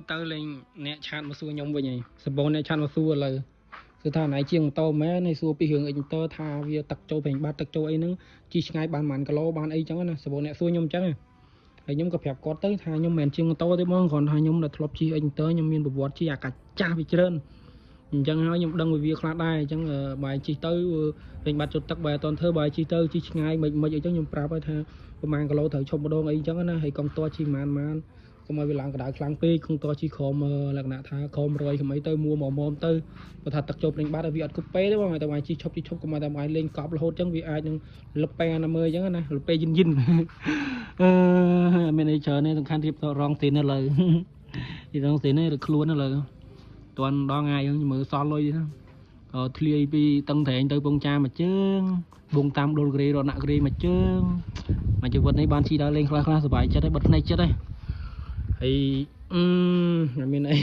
tới lên nè chăn mà xua nhông vậy nhỉ sập bồn nè chăn mà xua làคือថាណៃជាងម៉ូតូម៉ែនៃសួរពីរឿងអីទៅថាវាទឹកចូលពេញបាត់ទឹកចូលអីហ្នឹងជីឆ្ងាយបានប៉ុន្មានគីឡូបានអីចឹងណាសបោអ្នកសួរខ្ញុំចឹងហើយខ្ញុំក៏ប្រាប់គាត់ទៅថាខ្ញុំមិនមែនជាងម៉ូតូទេបងគ្រាន់ថាខ្ញុំដែលធ្លាប់ជិះអីទៅខ្ញុំមានប្រវត្តិជិះអាកាចាស់វាច្រើនអញ្ចឹងហើយខ្ញុំដឹងវាខ្លះដែរអញ្ចឹងបាយជិះទៅពេញបាត់ចូលទឹកបាយអត់តធ្វើបាយជិះទៅជិះឆ្ងាយមិនអីចឹងខ្ញុំប្រាប់ឲ្យថាប្រហែលគីឡូត្រូវឈប់ម្ដងអីចឹងណាហើយកុំតជិះប៉ុន្មានកុំឲ្យវាឡើងក្តៅខ្លាំងពេកគង់តជិះក្រោមលក្ខណៈថាក្រោម100ក្មៃទៅមួមុំទៅបើថាទឹកចូលពេញបាត់វាអត់គប់ពេទេបងតែបាយជិះឈប់កុំឲ្យតែបាយលេងកប់រហូតចឹងវាអាចនឹងលឹបពេណាមើលចឹងណាលឹបពេយិនមានអីច្រើនទេសំខាន់រៀបរងទីនលើទីរងទីនេះឬខ្លួនលើតន់ដល់ថ្ងៃមើលសល់លុយណាធ្លាយពីតឹងត្រែងទៅពងចាមួយជើងបងតាមដុលក្រេរត់ណាក់ក្រេមួយជើងមកជីវិតនេះបានជិះដើរលេងខ្លះសប្បាយចិត្តហើយបិទភ្នែកចិត្តហើយមានអី